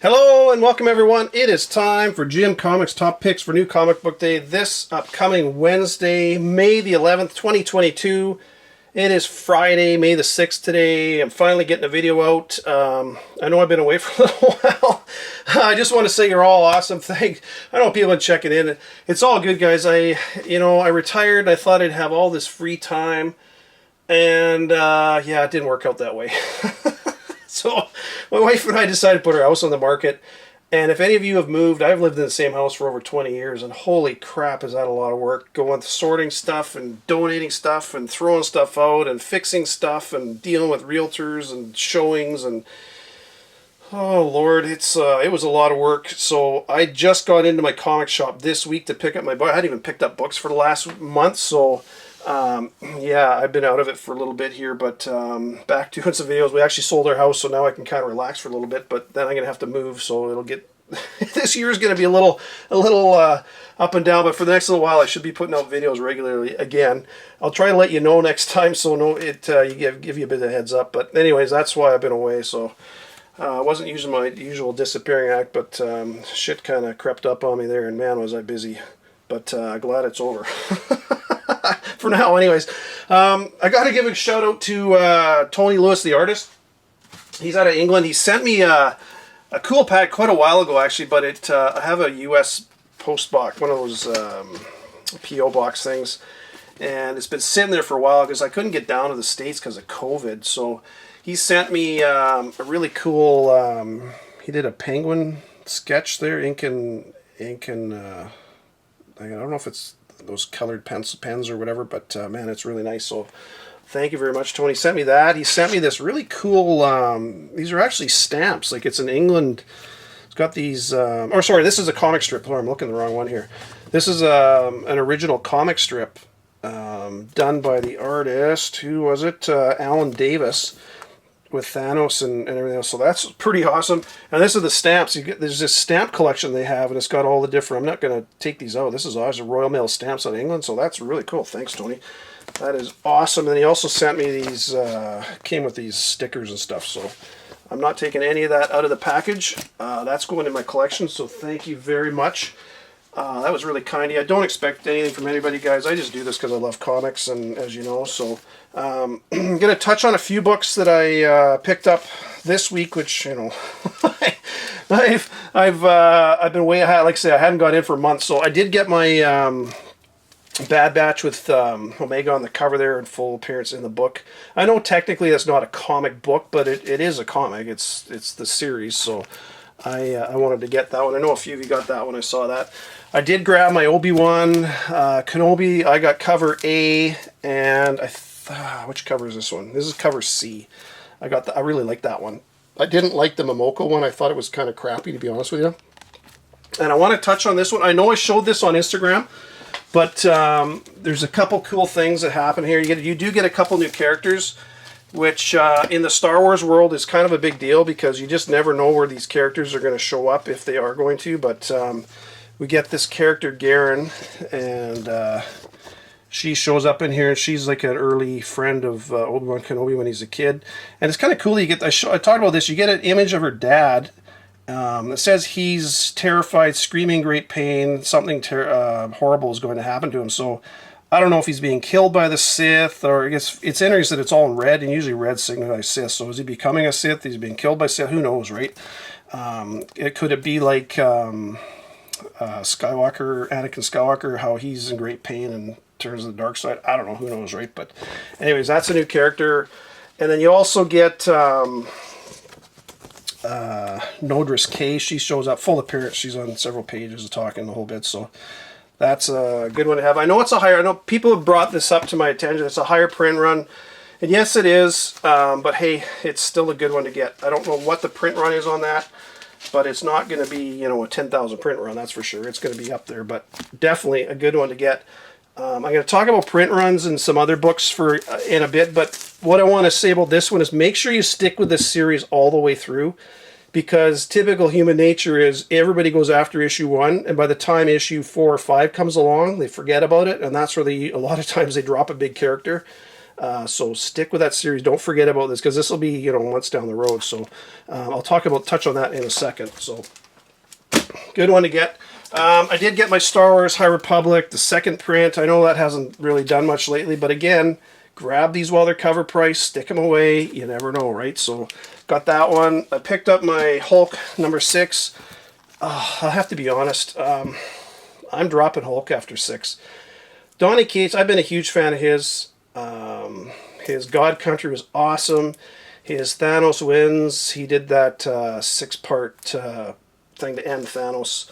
Hello and welcome everyone. It is time for Jim Comics Top Picks for New Comic Book Day this upcoming Wednesday, May the 11th, 2022. It is Friday, May the 6th today. I'm finally getting a video out. I know I've been away for a little while. I just want to say you're all awesome. I know people are checking in. It's all good, guys. I retired. I thought I'd have all this free time. And yeah, it didn't work out that way. So my wife and I decided to put our house on the market. And if any of you have moved, I've lived in the same house for over 20 years. And holy crap, is that a lot of work. Going sorting stuff and donating stuff and throwing stuff out and fixing stuff and dealing with realtors and showings. And oh, Lord, it was a lot of work. So I just got into my comic shop this week to pick up my book. I hadn't even picked up books for the last month. So yeah, I've been out of it for a little bit here, but back doing some videos. We actually sold our house, so now I can kind of relax for a little bit, but then I'm going to have to move, so it'll get... this year is going to be a little up and down, but for the next little while I should be putting out videos regularly again. I'll try to let you know next time, so give you a bit of a heads up, but anyways, that's why I've been away, so... I wasn't using my usual disappearing act, but shit kind of crept up on me there, and man, was I busy. But glad it's over. For now, anyways. I got to give a shout out to Tony Lewis, the artist. He's out of England. He sent me a cool pack quite a while ago, actually, but I have a U.S. post box, one of those P.O. box things, and it's been sitting there for a while because I couldn't get down to the States because of COVID, so he sent me a really cool, he did a penguin sketch there, ink and I don't know if it's those colored pens or whatever, but man, it's really nice. So thank you very much, Tony. He sent me that. He sent me this really cool, these are actually stamps. Like, it's in England. It's got these, oh, sorry, this is a comic strip. Oh, I'm looking at the wrong one here. This is an original comic strip done by the artist, who was it? Alan Davis, with Thanos and everything else. So that's pretty awesome. And this is the stamps. There's this stamp collection they have, and it's got all the different... I'm not going to take these out. This is awesome. Royal Mail stamps out of England, so that's really cool. Thanks, Tony. That is awesome. And he also sent me these... came with these stickers and stuff, so I'm not taking any of that out of the package. That's going in my collection, so thank you very much. That was really kind of you. I don't expect anything from anybody, guys. I just do this because I love comics, and as you know, so I'm going to touch on a few books that I picked up this week, which, you know, I've been way ahead. Like I say, I hadn't got in for months, so I did get my Bad Batch with Omega on the cover there in full appearance in the book. I know technically that's not a comic book, but it is a comic. It's the series, so I wanted to get that one. I know a few of you got that one. I saw that. I did grab my Obi-Wan Kenobi. I got cover A, and which cover is this one? This is cover C. I really like that one. I didn't like the Momoko one. I thought it was kind of crappy, to be honest with you. And I want to touch on this one. I know I showed this on Instagram, but there's a couple cool things that happen here. You do get a couple new characters, which in the Star Wars world is kind of a big deal because you just never know where these characters are going to show up, if they are going to. But we get this character, Garen, and she shows up in here, and she's like an early friend of Obi-Wan Kenobi when he's a kid. And it's kind of cool. You get, I talked about this, you get an image of her dad that says he's terrified, screaming great pain, something horrible is going to happen to him. So I don't know if he's being killed by the Sith, or I guess it's interesting that it's all in red, and usually red signifies Sith. So is he becoming a Sith? He's being killed by Sith? Who knows, right? Could it be like Anakin Skywalker, how he's in great pain and turns to the dark side? I don't know. Who knows, right? But anyways, that's a new character. And then you also get Nodris K. She shows up, full appearance. She's on several pages talking the whole bit, so that's a good one to have. I know it's a higher... I know people have brought this up to my attention. It's a higher print run. And yes, it is. But hey, it's still a good one to get. I don't know what the print run is on that, but it's not going to be, you know, a 10,000 print run, that's for sure. It's going to be up there, but definitely a good one to get. I'm going to talk about print runs and some other books in a bit, but what I want to say about this one is make sure you stick with this series all the way through, because typical human nature is everybody goes after issue 1, and by the time issue 4 or 5 comes along, they forget about it, and that's where a lot of times they drop a big character. So stick with that series. Don't forget about this, because this will be, you know, months down the road. So I'll touch on that in a second. So good one to get. I did get my Star Wars High Republic, the second print. I know that hasn't really done much lately, but again, grab these while they're cover price, stick them away. You never know, right? So got that one. I picked up my Hulk number 6. I'll have to be honest. I'm dropping Hulk after 6. Donny Cates, I've been a huge fan of his. His God Country was awesome. His Thanos Wins, he did that 6-part thing to end Thanos.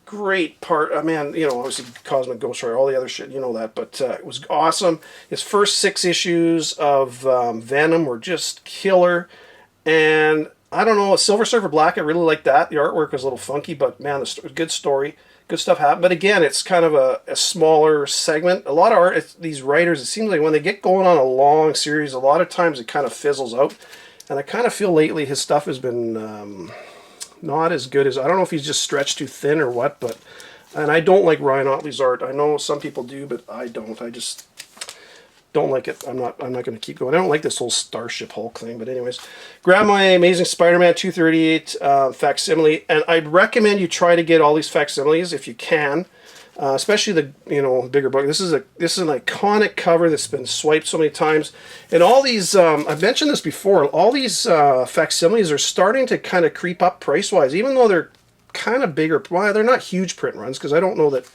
Great part. Man, you know, obviously Cosmic Ghost Rider, all the other shit, you know that, but it was awesome. His first 6 issues of Venom were just killer. And I don't know, Silver Surfer Black, I really like that. The artwork was a little funky, but man, good story. Good stuff happened. But again, it's kind of a smaller segment. A lot of art, these writers, it seems like when they get going on a long series, a lot of times it kind of fizzles out. And I kind of feel lately his stuff has been not as good as, I don't know if he's just stretched too thin or what, but, and I don't like Ryan Otley's art. I know some people do, but I don't. I just don't like it. I'm not going to keep going. I don't like this whole Starship Hulk thing, but anyways, grab my Amazing Spider-Man 238 facsimile, and I'd recommend you try to get all these facsimiles if you can, especially the, you know, bigger book. This is an iconic cover that's been swiped so many times, and all these I've mentioned this before. All these facsimiles are starting to kind of creep up price-wise, even though they're kind of bigger. Well, they're not huge print runs, because I don't know that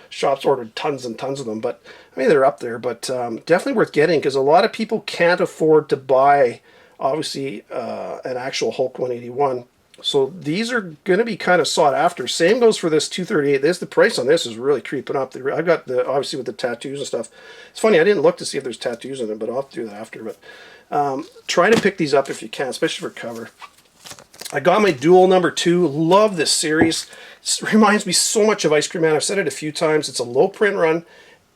shops ordered tons and tons of them, but I mean, they're up there. But definitely worth getting, because a lot of people can't afford to buy, obviously, an actual Hulk 181. So these are going to be kind of sought after. Same goes for this 238. The price on this is really creeping up. I've got the, obviously with the tattoos and stuff. It's funny, I didn't look to see if there's tattoos in them, but I'll have to do that after. But try to pick these up if you can, especially for cover. I got my Duel number 2. Love this series. It reminds me so much of Ice Cream Man. I've said it a few times. It's a low print run,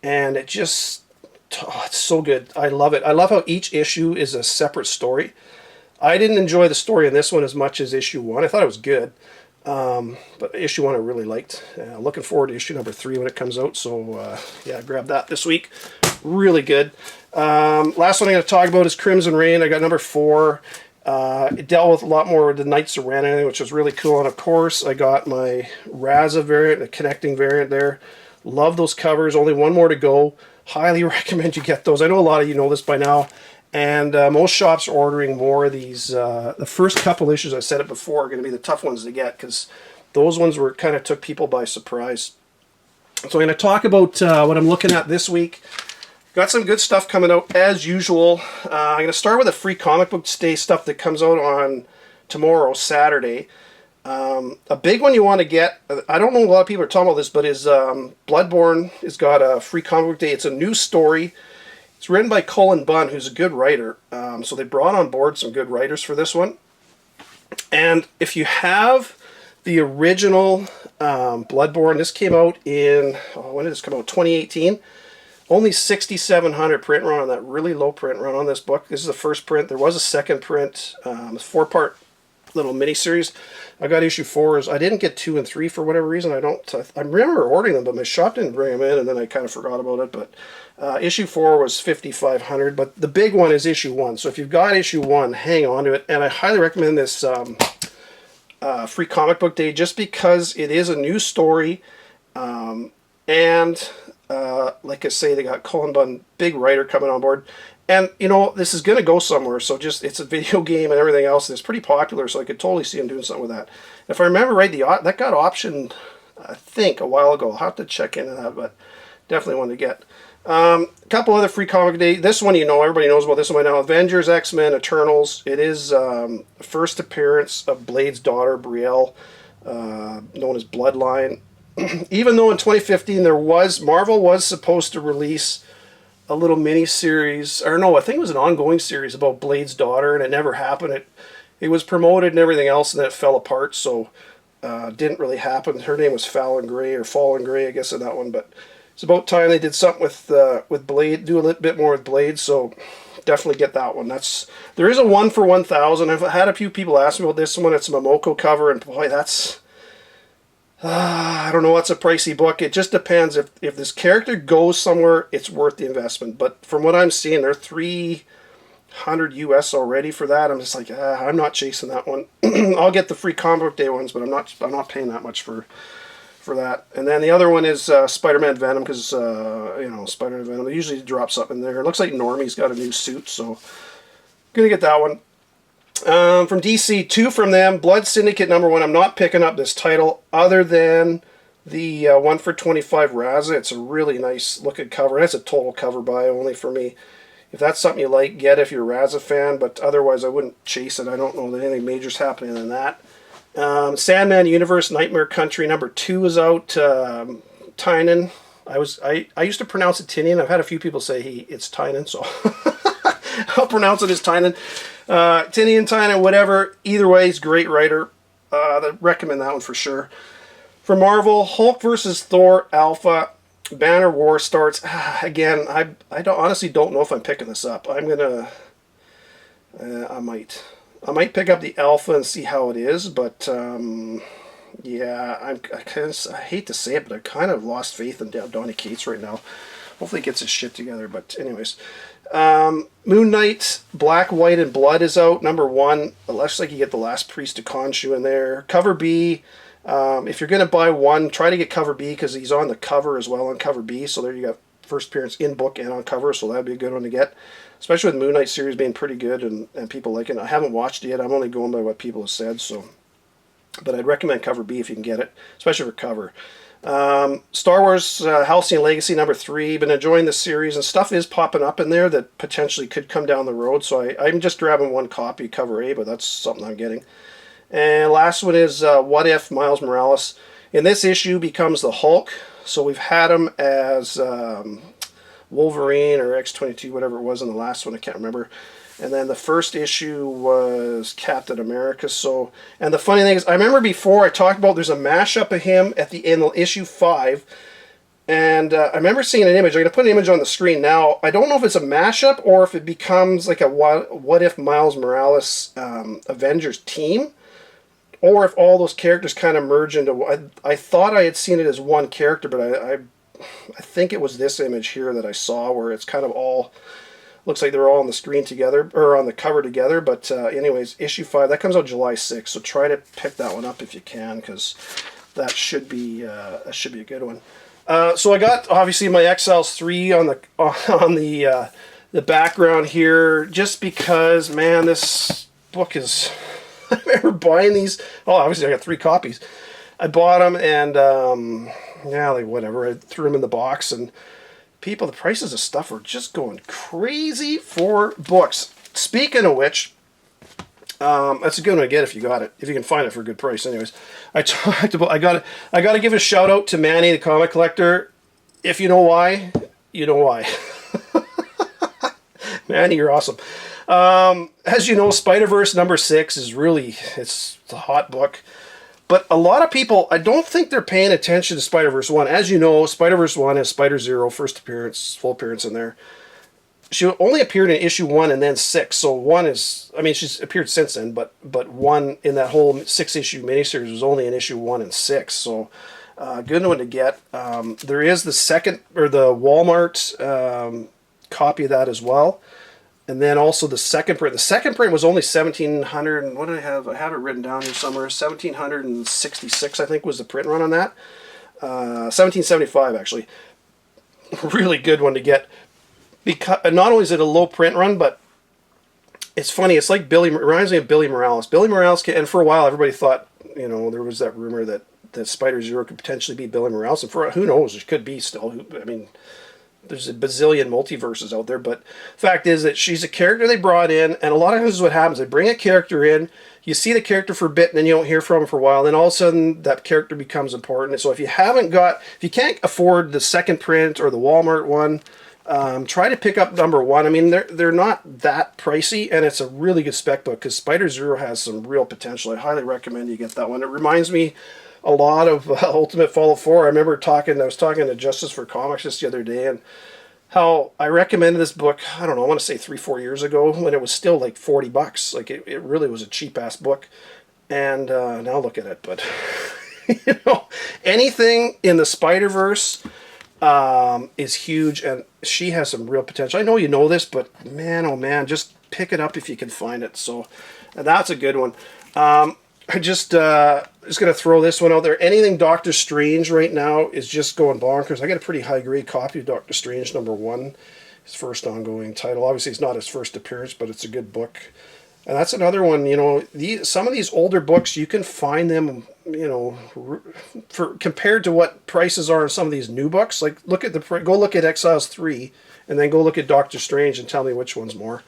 and it just, it's so good. I love it. I love how each issue is a separate story. I didn't enjoy the story in this one as much as issue 1. I thought it was good, but issue 1 I really liked. Looking forward to issue number 3 when it comes out. So yeah, grab that this week. Really good. Last one I'm going to talk about is Crimson Reign. I got number 4. It dealt with a lot more of the Knights of Ren, which was really cool. And of course, I got my Raza variant, the connecting variant there. Love those covers. Only one more to go. Highly recommend you get those. I know a lot of you know this by now. And most shops are ordering more of these. The first couple issues, I said it before, are going to be the tough ones to get, because those ones were kind of took people by surprise. So I'm going to talk about what I'm looking at this week. Got some good stuff coming out as usual. I'm going to start with a free comic book day stuff that comes out on tomorrow, Saturday. A big one you want to get, I don't know a lot of people are talking about this, but is Bloodborne has got a free comic book day. It's a new story. It's written by Cullen Bunn, who's a good writer. So they brought on board some good writers for this one. And if you have the original Bloodborne, this came out in, when did this come out? 2018. Only 6,700 print run on that, really low print run on this book. This is the first print. There was a second print, a 4-part little mini-series. I got issue 4. I didn't get 2 and 3 for whatever reason. I remember ordering them, but my shop didn't bring them in, and then I kind of forgot about it. But issue 4 was 5,500, but the big one is issue 1. So if you've got issue 1, hang on to it. And I highly recommend this free comic book day, just because it is a new story, and like I say, they got Cullen Bunn, big writer, coming on board. And, you know, this is going to go somewhere, so just, it's a video game and everything else, and it's pretty popular, so I could totally see him doing something with that. If I remember right, that got optioned, I think, a while ago. I'll have to check into that, but definitely one to get. A couple other free comic day. This one, you know, everybody knows about this one by now. Avengers, X-Men, Eternals. It is first appearance of Blade's daughter, Brielle, known as Bloodline. Even though in 2015 Marvel was supposed to release a little mini-series, or no, I think it was an ongoing series about Blade's daughter, and it never happened. It was promoted and everything else, and then it fell apart, so didn't really happen. Her name was Fallen Grey, I guess, in that one, but it's about time they did something with Blade, do a little bit more with Blade, so definitely get that one. There is a 1 for 1,000. I've had a few people ask me about this one. It's a Momoko cover, and boy, that's I don't know, what's a pricey book. It just depends. If this character goes somewhere, it's worth the investment. But from what I'm seeing, they're 300 US already for that. I'm just like, I'm not chasing that one. I'll get the free comic book day ones, but I'm not paying that much for that. And then the other one is Spider-Man Venom, because Spider-Man Venom, they usually drop something in there. It looks like Normie's got a new suit, so gonna get that one. From DC, 2 from them. Blood Syndicate #1. I'm not picking up this title other than the 1 for 25 Raza. It's a really nice looking cover. That's a total cover buy only for me. If that's something you like, get it if you're a Raza fan, but otherwise I wouldn't chase it. I don't know that anything major's happening in that. Sandman Universe Nightmare Country #2 is out. Tynan. I used to pronounce it Tinian. I've had a few people say it's Tynan, so I'll pronounce it as Tynan. Tinian, Tynan, whatever. Either way, he's a great writer. I recommend that one for sure. For Marvel, Hulk vs. Thor Alpha. Banner War starts. Again, I honestly don't know if I'm picking this up. I'm gonna. I might pick up the Alpha and see how it is, but yeah, I hate to say it, but I kind of lost faith in Donny Cates right now. Hopefully he gets his shit together, but anyways. Moon Knight, Black, White, and Blood is out, #1. It looks like you get the Last Priest of Khonshu in there. Cover B, if you're going to buy one, try to get cover B, because he's on the cover as well on cover B, so there you got first appearance in book and on cover, so that'd be a good one to get. Especially with Moon Knight series being pretty good and people liking it. I haven't watched it yet, I'm only going by what people have said, so. But I'd recommend cover B if you can get it, especially for cover. Star Wars Halcyon Legacy #3. Been enjoying this series, and stuff is popping up in there that potentially could come down the road, so I'm just grabbing one copy, cover A, but that's something I'm getting. And last one is What If Miles Morales. In this issue becomes the Hulk, so we've had him as Wolverine or X-22, whatever it was in the last one, I can't remember. And then the first issue was Captain America. So, and the funny thing is, I remember before I talked about there's a mashup of him at the end of issue 5. And I remember seeing an image. I'm going to put an image on the screen now. I don't know if it's a mashup or if it becomes like a what if Miles Morales Avengers team. Or if all those characters kind of merge into... I thought I had seen it as one character, but I think it was this image here that I saw where it's kind of all... Looks like they're all on the screen together, or on the cover together, but anyways, issue 5, that comes out July 6th, so try to pick that one up if you can, because that should be a good one. So I got, obviously, my Exiles 3 on the background here, just because, man, this book is... I remember buying these. Oh, obviously, I got 3 copies. I bought them, and, yeah, like, whatever, I threw them in the box, and... People, the prices of stuff are just going crazy for books. Speaking of which, that's a good one to get if you got it, if you can find it for a good price. Anyways, I got to give a shout out to Manny, the comic collector. If you know why, you know why. Manny, you're awesome. As you know, Spider-Verse #6 is really it's a hot book. But a lot of people, I don't think they're paying attention to Spider-Verse 1. As you know, Spider-Verse 1 has Spider-Zero, first appearance, full appearance in there. She only appeared in issue 1 and then 6. So 1 is, I mean, she's appeared since then, but 1 in that whole 6-issue miniseries was only in issue 1 and 6. So good one to get. There is the second, or the Walmart copy of that as well. And then also the second print. The second print was only 1,700, and what did I have? I have it written down here somewhere. 1,766, I think, was the print run on that. 1,775, actually. Really good one to get. Because not only is it a low print run, but it's funny. It's like reminds me of Billy Morales. Billy Morales, and for a while, everybody thought, you know, there was that rumor that Spider-Zero could potentially be Billy Morales. And for who knows, it could be still. I mean... There's a bazillion multiverses out there, but fact is that she's a character they brought in, and a lot of times what happens, they bring a character in, you see the character for a bit, and then you don't hear from him for a while, then all of a sudden that character becomes important. So if you can't afford the second print or the Walmart one, try to pick up #1. I mean, they're not that pricey, and it's a really good spec book, because Spider-Zero has some real potential. I highly recommend you get that one. It reminds me a lot of Ultimate Fallout 4. I remember I was talking to Justice for Comics just the other day, and how I recommended this book, I don't know, I want to say 3-4 years ago, when it was still like $40. Like, it really was a cheap-ass book. And now look at it, but You know, anything in the Spider-Verse is huge, and she has some real potential. I know you know this, but man, oh man, just pick it up if you can find it. So, and that's a good one. I just gonna throw this one out there. Anything Doctor Strange right now is just going bonkers. I got a pretty high grade copy of Doctor Strange #1, his first ongoing title. Obviously, it's not his first appearance, but it's a good book. And that's another one. You know, some of these older books, you can find them, you know, for compared to what prices are in some of these new books. Like go look at Exiles 3, and then go look at Doctor Strange and tell me which one's more.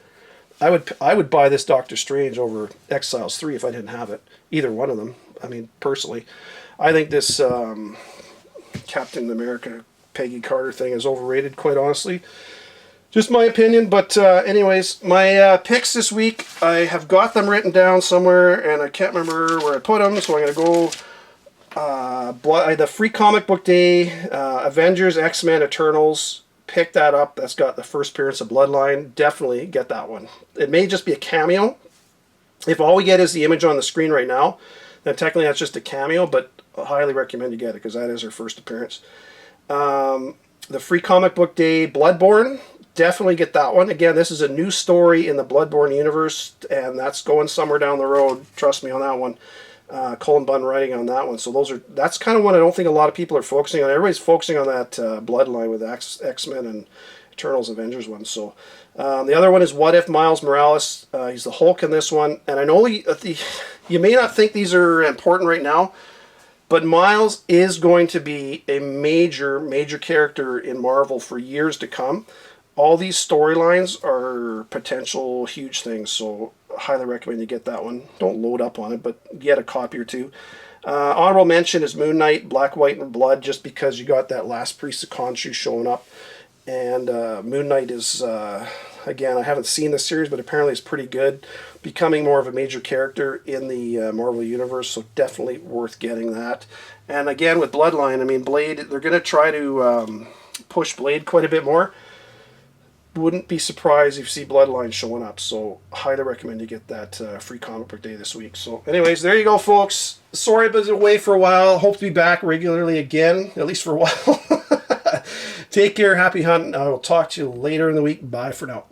I would buy this Doctor Strange over Exiles 3 if I didn't have it. Either one of them. I mean, personally, I think this Captain America Peggy Carter thing is overrated, quite honestly. Just my opinion, but anyways, my picks this week, I have got them written down somewhere, and I can't remember where I put them, so I'm going to go the Free Comic Book Day, Avengers, X-Men, Eternals. Pick that up. That's got the first appearance of Bloodline. Definitely get that one. It may just be a cameo. If all we get is the image on the screen right now, then technically that's just a cameo, but I highly recommend you get it because that is her first appearance. The Free Comic Book Day, Bloodborne. Definitely get that one. Again, this is a new story in the Bloodborne universe, and that's going somewhere down the road. Trust me on that one. Colin Bunn writing on that one. So that's kind of one I don't think a lot of people are focusing on. Everybody's focusing on that Bloodline with X-Men and Eternals Avengers one. So the other one is What If Miles Morales. He's the Hulk in this one. And I know you may not think these are important right now, but Miles is going to be a major, major character in Marvel for years to come. All these storylines are potential huge things, so I highly recommend you get that one. Don't load up on it, but get a copy or two. Honorable mention is Moon Knight, Black, White, and Blood, just because you got that last Priest of Khonshu showing up. And Moon Knight is, again, I haven't seen the series, but apparently it's pretty good. Becoming more of a major character in the Marvel Universe, so definitely worth getting that. And again, with Bloodline, I mean, Blade, they're going to try to push Blade quite a bit more. Wouldn't be surprised if you see Bloodline showing up, so highly recommend you get that Free Comic Book Day this week. So anyways, there you go, folks. Sorry I've been away for a while. Hope to be back regularly again, at least for a while. Take care, happy hunting. I will talk to you later in the week. Bye for now.